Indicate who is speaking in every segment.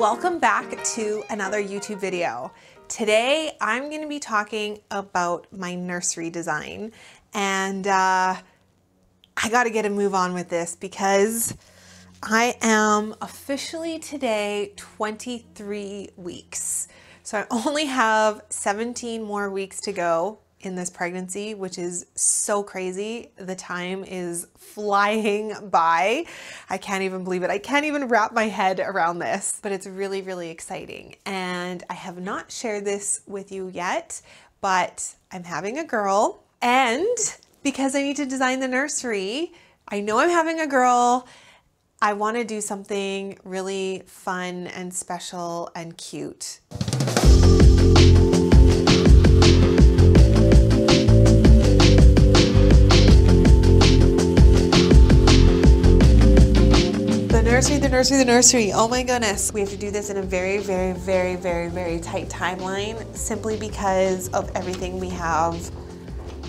Speaker 1: Welcome back to another YouTube video. Today I'm going to be talking about my nursery design, and I got to get a move on with this because I am officially today 23 weeks. So I only have 17 more weeks to go in this pregnancy, which is so crazy. The time is flying by. I can't even believe it. I can't even wrap my head around this, but it's really, really exciting. And I have not shared this with you yet, but I'm having a girl, and because I need to design the nursery, I know I'm having a girl. I want to do something really fun and special and cute. The nursery. Oh my goodness. We have to do this in a very tight timeline, simply because of everything we have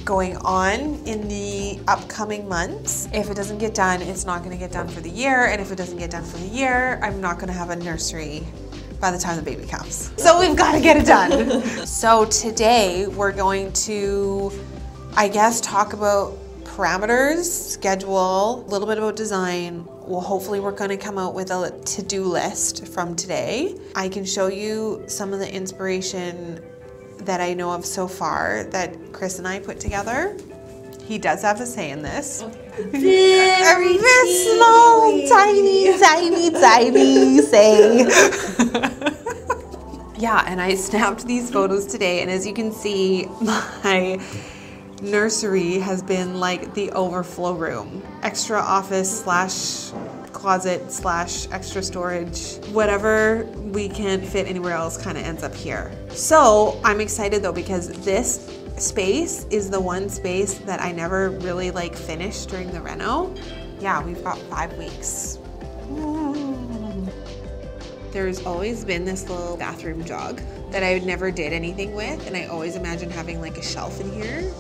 Speaker 1: going on in the upcoming months. If it doesn't get done, it's not going to get done for the year. And if it doesn't get done for the year, I'm not going to have a nursery by the time the baby comes. So we've got to get it done. So today we're going to, I guess, talk about parameters, schedule, a little bit about design. Well, hopefully we're going to come out with a to-do list from today. I can show you some of the inspiration that I know of so far that Chris and I put together. He does have a say in this. Very small, tiny say. Yeah, and I snapped these photos today, and as you can see, my nursery has been like the overflow room. Extra office slash closet slash extra storage. Whatever we can't fit anywhere else kind of ends up here. So I'm excited though, because this space is the one space that I never really finished during the reno. Yeah, we've got 5 weeks. There's always been this little bathroom jug that I never did anything with, and I always imagined having like a shelf in here.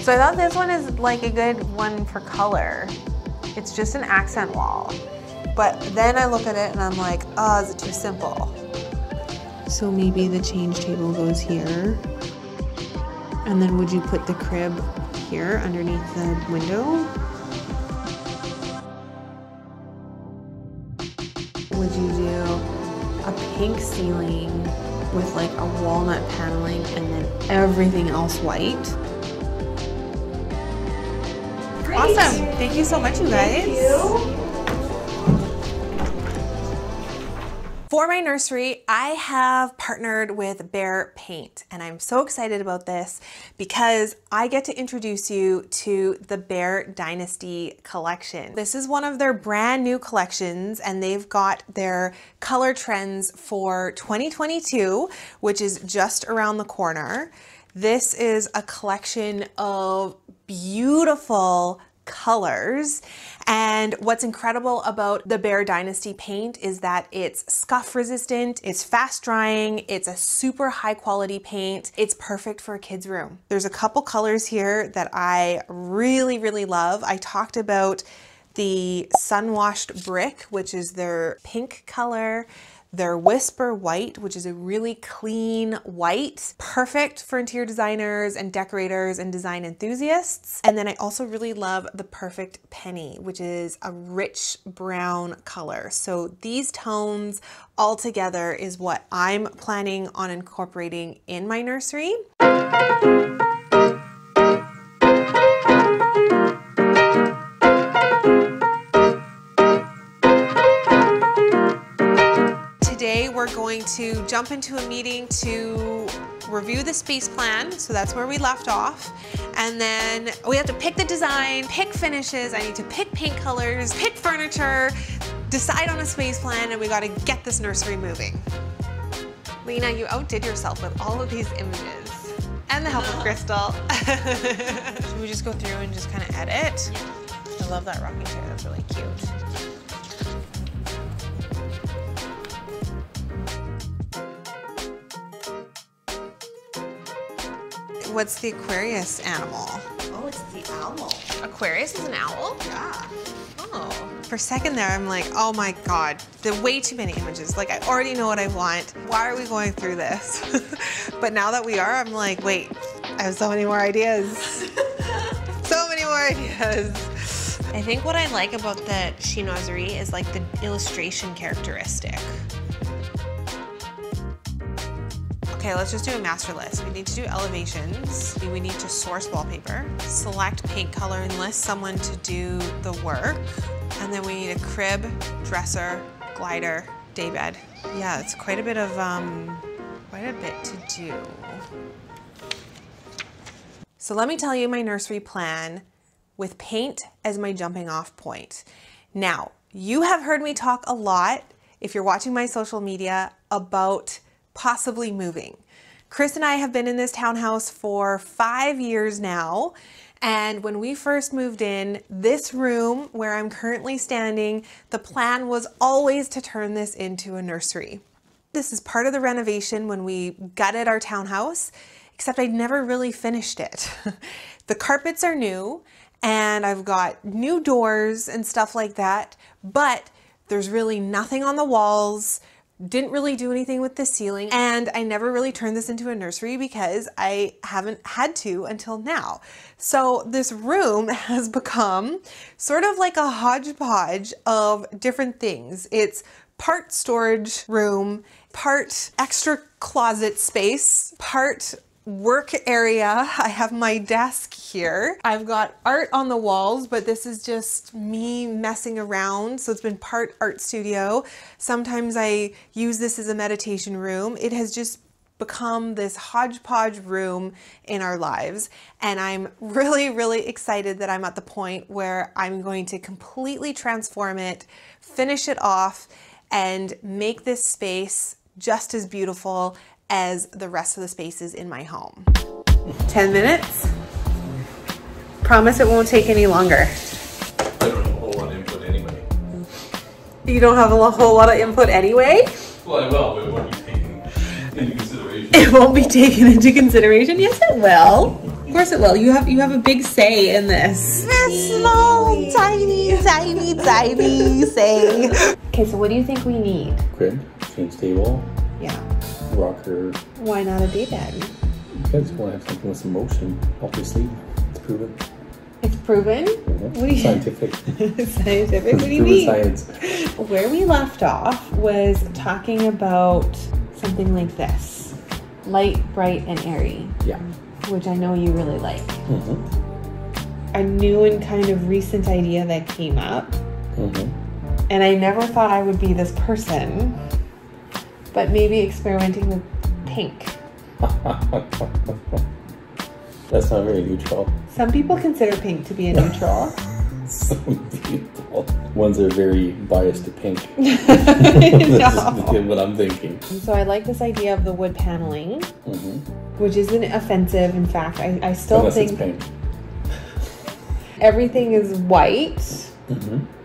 Speaker 1: So I thought this one is like a good one for color. It's just an accent wall. But then I look at it and I'm like, oh, is it too simple? So maybe the change table goes here. And then would you put the crib here underneath the window? Would you do a pink ceiling with like a walnut paneling and then everything else white? Awesome. Thank you so much, you guys. Thank you. For my nursery, I have partnered with BEHR Paint, and I'm so excited about this because I get to introduce you to the BEHR Dynasty collection. This is one of their brand new collections, and they've got their color trends for 2022, which is just around the corner. This is a collection of beautiful colors, and what's incredible about the BEHR Dynasty paint is that it's scuff resistant, it's fast drying, it's a super high quality paint. It's perfect for a kid's room. There's a couple colors here that I really love. I talked about the Sun Washed Brick, which is their pink color, their Whisper White, which is a really clean white, perfect for interior designers and decorators and design enthusiasts. And then I also really love the Perfect Penny, which is a rich brown color. So these tones all together is what I'm planning on incorporating in my nursery. Today we're going to jump into a meeting to review the space plan, so that's where we left off, and then we have to pick the design, pick finishes, I need to pick paint colors, pick furniture, decide on a space plan, and we got to get this nursery moving. Lena, you outdid yourself with all of these images and the help of Crystal. Should we just go through and just kind of edit? Yeah. I love that rocking chair, that's really cute. What's the Aquarius animal?
Speaker 2: Oh, it's the owl.
Speaker 1: Aquarius is an owl?
Speaker 2: Yeah.
Speaker 1: Oh. For a second there, I'm like, oh my God, way too many images. Like, I already know what I want. Why are we going through this? But now that we are, I'm like, wait, I have so many more ideas. So many more ideas. I think what I like about the chinoiserie is like the illustration characteristic. Okay, let's just do a master list. We need to do elevations. We need to source wallpaper, select paint color and list someone to do the work. And then we need a crib, dresser, glider, daybed. Yeah, it's quite a bit to do. So let me tell you my nursery plan with paint as my jumping off point. Now, you have heard me talk a lot, if you're watching my social media, about possibly moving. Chris and I have been in this townhouse for 5 years now. And when we first moved in, this room where I'm currently standing, the plan was always to turn this into a nursery. This is part of the renovation when we gutted our townhouse, except I never really finished it. The carpets are new and I've got new doors and stuff like that, but there's really nothing on the walls. Didn't really do anything with the ceiling, and I never really turned this into a nursery because I haven't had to until now. So this room has become sort of like a hodgepodge of different things. It's part storage room, part extra closet space, part work area. I have my desk here. I've got art on the walls, but this is just me messing around. So it's been part art studio. Sometimes I use this as a meditation room. It has just become this hodgepodge room in our lives. And I'm really, really excited that I'm at the point where I'm going to completely transform it, finish it off, and make this space just as beautiful as the rest of the spaces in my home. 10 minutes? Promise it won't take any longer.
Speaker 2: I don't have a whole lot of input anyway.
Speaker 1: You don't have a whole lot of input anyway?
Speaker 2: Well, I will, but it won't be taken into consideration.
Speaker 1: It won't be taken into consideration? Yes, it will. Of course it will. You have a big say in this. This small, tiny say. Okay, so what do you think we need?
Speaker 3: Crib, change table,
Speaker 1: Yeah.
Speaker 3: rocker.
Speaker 1: Why not a daybed?
Speaker 3: Because you want to have something with some motion up your sleeve. It's proven.
Speaker 1: It's proven? What do you
Speaker 3: Scientific.
Speaker 1: Scientific? What do you
Speaker 3: Proven
Speaker 1: mean?
Speaker 3: science.
Speaker 1: Where we left off was talking about something like this. Light, bright, and airy.
Speaker 3: Yeah.
Speaker 1: Which I know you really like. A new and kind of recent idea that came up. And I never thought I would be this person, but maybe experimenting with pink.
Speaker 3: That's not very neutral.
Speaker 1: Some people consider pink to be a neutral.
Speaker 3: Some people. Ones are very biased to pink.
Speaker 1: No.
Speaker 3: That's what I'm thinking.
Speaker 1: So I like this idea of the wood paneling, which isn't offensive. In fact, I still
Speaker 3: Unless
Speaker 1: think
Speaker 3: it's pink.
Speaker 1: everything is white,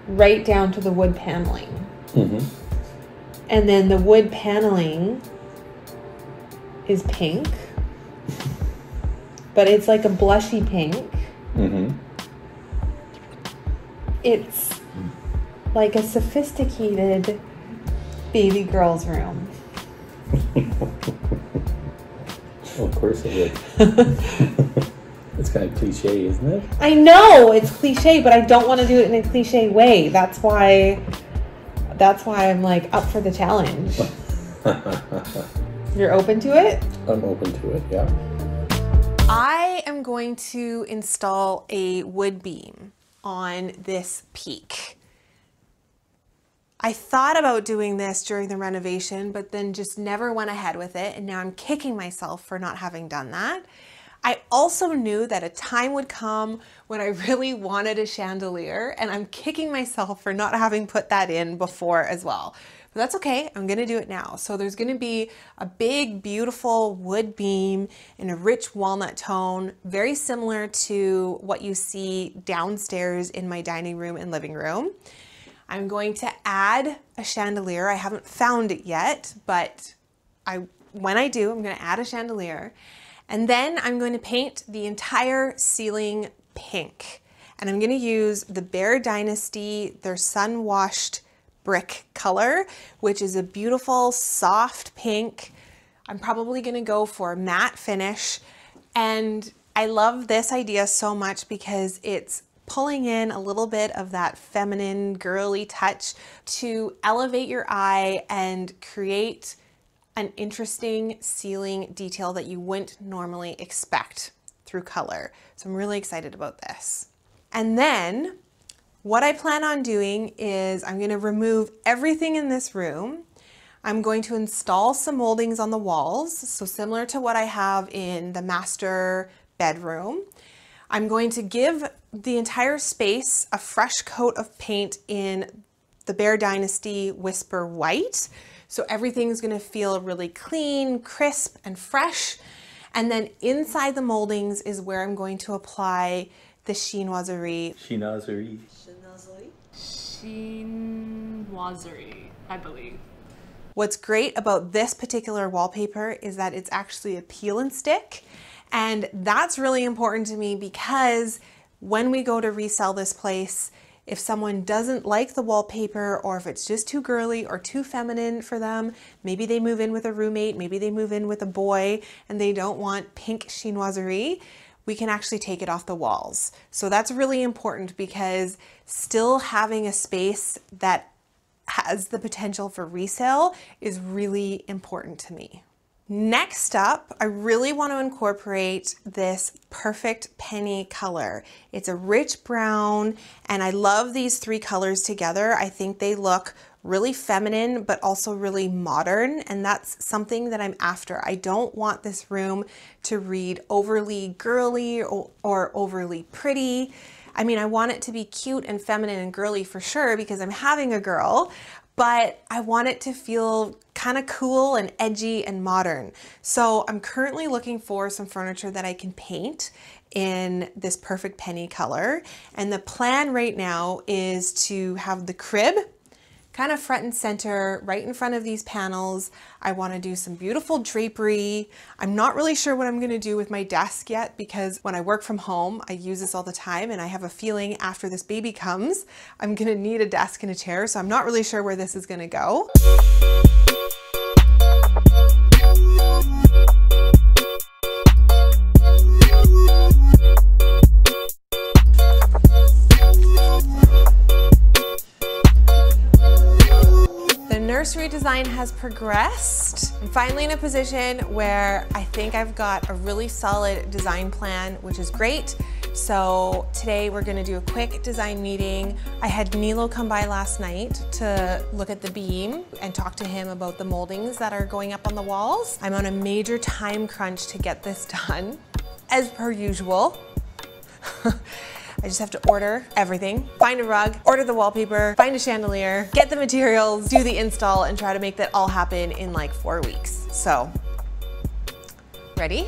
Speaker 1: right down to the wood paneling. And then the wood paneling is pink, but it's like a blushy pink. It's like a sophisticated baby girl's room.
Speaker 3: Well, of course it would. It's kind of cliche, isn't it?
Speaker 1: I know it's cliche, but I don't want to do it in a cliche way. That's why I'm like up for the challenge. You're open to it?
Speaker 3: I'm open to it, yeah.
Speaker 1: I am going to install a wood beam on this peak. I thought about doing this during the renovation, but then just never went ahead with it. And now I'm kicking myself for not having done that. I also knew that a time would come when I really wanted a chandelier, and I'm kicking myself for not having put that in before as well. But that's okay, I'm gonna do it now. So there's gonna be a big, beautiful wood beam in a rich walnut tone, very similar to what you see downstairs in my dining room and living room. I'm going to add a chandelier. I haven't found it yet, but when I do, I'm gonna add a chandelier. And then I'm going to paint the entire ceiling pink. And I'm gonna use the BEHR Dynasty, their Sun Washed Brick color, which is a beautiful soft pink. I'm probably gonna go for a matte finish. And I love this idea so much because it's pulling in a little bit of that feminine, girly touch to elevate your eye and create an interesting ceiling detail that you wouldn't normally expect through color. So I'm really excited about this. And then what I plan on doing is I'm gonna remove everything in this room. I'm going to install some moldings on the walls, so similar to what I have in the master bedroom. I'm going to give the entire space a fresh coat of paint in the BEHR Dynasty Whisper White. So everything's gonna feel really clean, crisp, and fresh. And then inside the moldings is where I'm going to apply the chinoiserie.
Speaker 3: Chinoiserie.
Speaker 4: Chinoiserie, I believe.
Speaker 1: What's great about this particular wallpaper is that it's actually a peel and stick. And that's really important to me because when we go to resell this place, if someone doesn't like the wallpaper or if it's just too girly or too feminine for them, maybe they move in with a roommate, maybe they move in with a boy and they don't want pink chinoiserie, we can actually take it off the walls. So that's really important because still having a space that has the potential for resale is really important to me. Next up, I really want to incorporate this perfect penny color. It's a rich brown, and I love these three colors together. I think they look really feminine, but also really modern, and that's something that I'm after. I don't want this room to read overly girly or overly pretty. I mean, I want it to be cute and feminine and girly for sure because I'm having a girl, but I want it to feel kind of cool and edgy and modern. So I'm currently looking for some furniture that I can paint in this perfect penny color. And the plan right now is to have the crib kind of front and center, right in front of these panels. I want to do some beautiful drapery. I'm not really sure what I'm going to do with my desk yet because when I work from home, I use this all the time and I have a feeling after this baby comes, I'm going to need a desk and a chair. So I'm not really sure where this is going to go. Nursery design has progressed. I'm finally in a position where I think I've got a really solid design plan, which is great. So today we're gonna do a quick design meeting. I had Nilo come by last night to look at the beam and talk to him about the moldings that are going up on the walls. I'm on a major time crunch to get this done, as per usual. I just have to order everything, find a rug, order the wallpaper, find a chandelier, get the materials, do the install, and try to make that all happen in like 4 weeks. So, ready?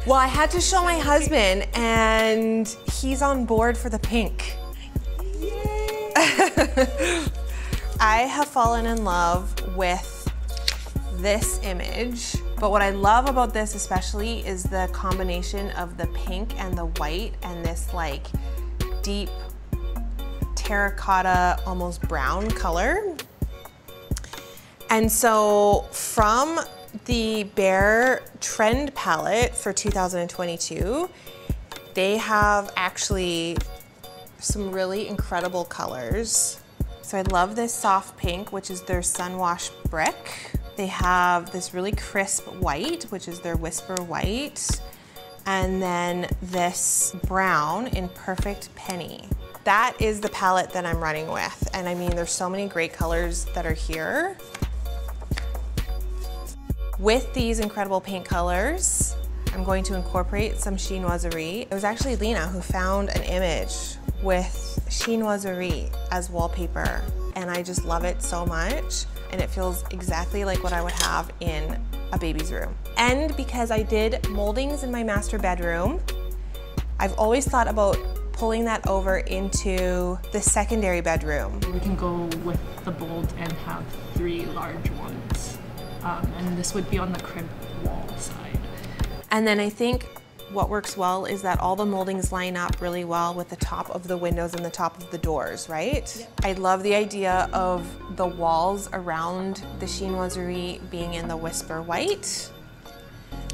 Speaker 1: Well, I had to show my husband and he's on board for the pink. Yay! I have fallen in love with this image, but what I love about this especially is the combination of the pink and the white and this like deep terracotta, almost brown color. And so from the BEHR Trend Palette for 2022, they have actually some really incredible colors. So I love this soft pink, which is their Sun Washed Brick. They have this really crisp white, which is their Whisper White. And then this brown in Perfect Penny. That is the palette that I'm running with. And I mean, there's so many great colors that are here. With these incredible paint colors, I'm going to incorporate some chinoiserie. It was actually Lena who found an image with chinoiserie as wallpaper. And I just love it so much. And it feels exactly like what I would have in a baby's room. And because I did moldings in my master bedroom, I've always thought about pulling that over into the secondary bedroom.
Speaker 4: We can go with the bold and have 3 large ones. And this would be on the crib wall side.
Speaker 1: And then I think what works well is that all the moldings line up really well with the top of the windows and the top of the doors, right? Yep. I love the idea of the walls around the chinoiserie being in the Whisper White.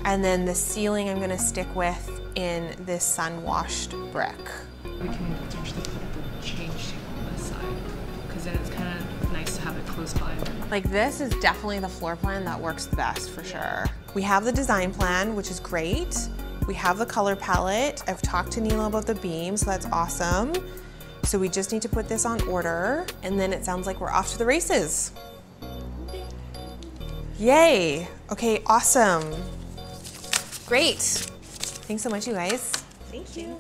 Speaker 1: And then the ceiling I'm gonna stick with in this sun-washed brick.
Speaker 4: We can potentially put the change table on this side, because then it's kind of nice to have it close by.
Speaker 1: Like this is definitely the floor plan that works the best for sure. We have the design plan, which is great. We have the color palette. I've talked to Neela about the beam, so that's awesome. So we just need to put this on order, and then it sounds like we're off to the races. Yay. Okay, awesome. Great. Thanks so much, you guys.
Speaker 5: Thank you.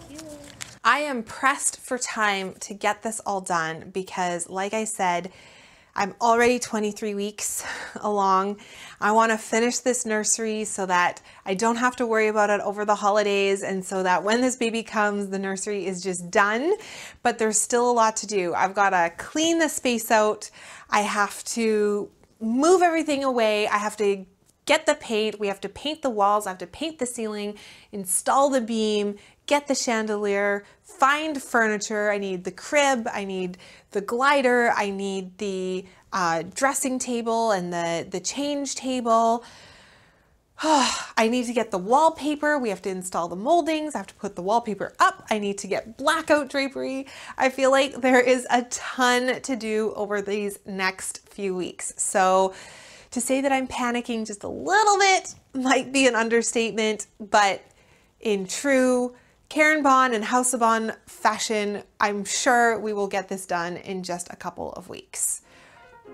Speaker 1: I am pressed for time to get this all done because, like I said, I'm already 23 weeks along. I want to finish this nursery so that I don't have to worry about it over the holidays, and so that when this baby comes, the nursery is just done. But there's still a lot to do. I've got to clean the space out. I have to move everything away. I have to get the paint. We have to paint the walls. I have to paint the ceiling, install the beam, get the chandelier, find furniture. I need the crib, I need the glider, I need the dressing table and the change table. I need to get the wallpaper. We have to install the moldings. I have to put the wallpaper up. I need to get blackout drapery. I feel like there is a ton to do over these next few weeks. So to say that I'm panicking just a little bit might be an understatement, but in true Karin Bohn and House of Bohn fashion, I'm sure we will get this done in just a couple of weeks.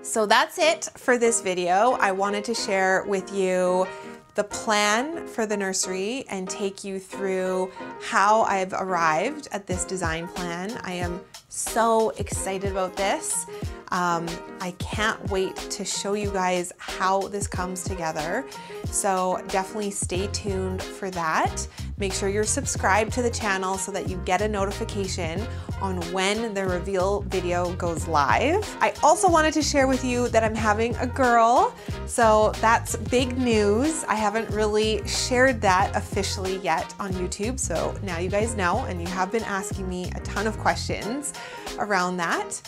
Speaker 1: So that's it for this video. I wanted to share with you the plan for the nursery and take you through how I've arrived at this design plan. I am so excited about this. I can't wait to show you guys how this comes together. So definitely stay tuned for that. Make sure you're subscribed to the channel so that you get a notification on when the reveal video goes live. I also wanted to share with you that I'm having a girl. So that's big news. I haven't really shared that officially yet on YouTube. So now you guys know, and you have been asking me a ton of questions around that.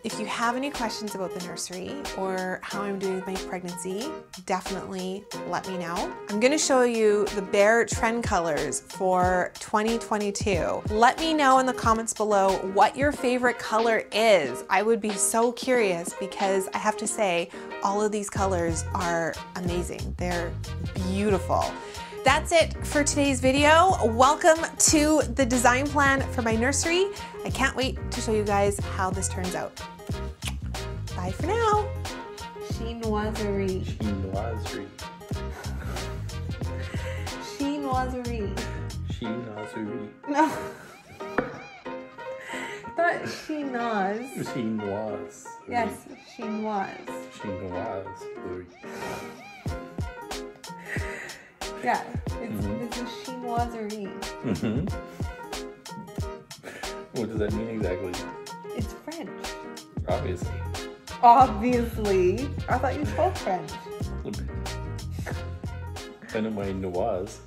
Speaker 1: If you have any questions about the nursery or how I'm doing with my pregnancy, definitely let me know. I'm gonna show you the BEHR trend colors for 2022. Let me know in the comments below what your favorite color is. I would be so curious because I have to say, all of these colors are amazing. They're beautiful. That's it for today's video. Welcome to the design plan for my nursery. I can't wait to show you guys how this turns out. Bye for now.
Speaker 5: Chinoiserie.
Speaker 3: Chinoiserie.
Speaker 5: Chinoiserie.
Speaker 3: Chinoiserie.
Speaker 5: No. Not chinoise.
Speaker 3: Chinoise.
Speaker 5: Yes, chinoise.
Speaker 3: Chinoise.
Speaker 5: Yeah, it's a chinoiserie.
Speaker 3: Mm-hmm. What does that mean exactly?
Speaker 5: It's French.
Speaker 3: Obviously.
Speaker 5: Obviously. I thought you spoke French.
Speaker 3: I know my noise.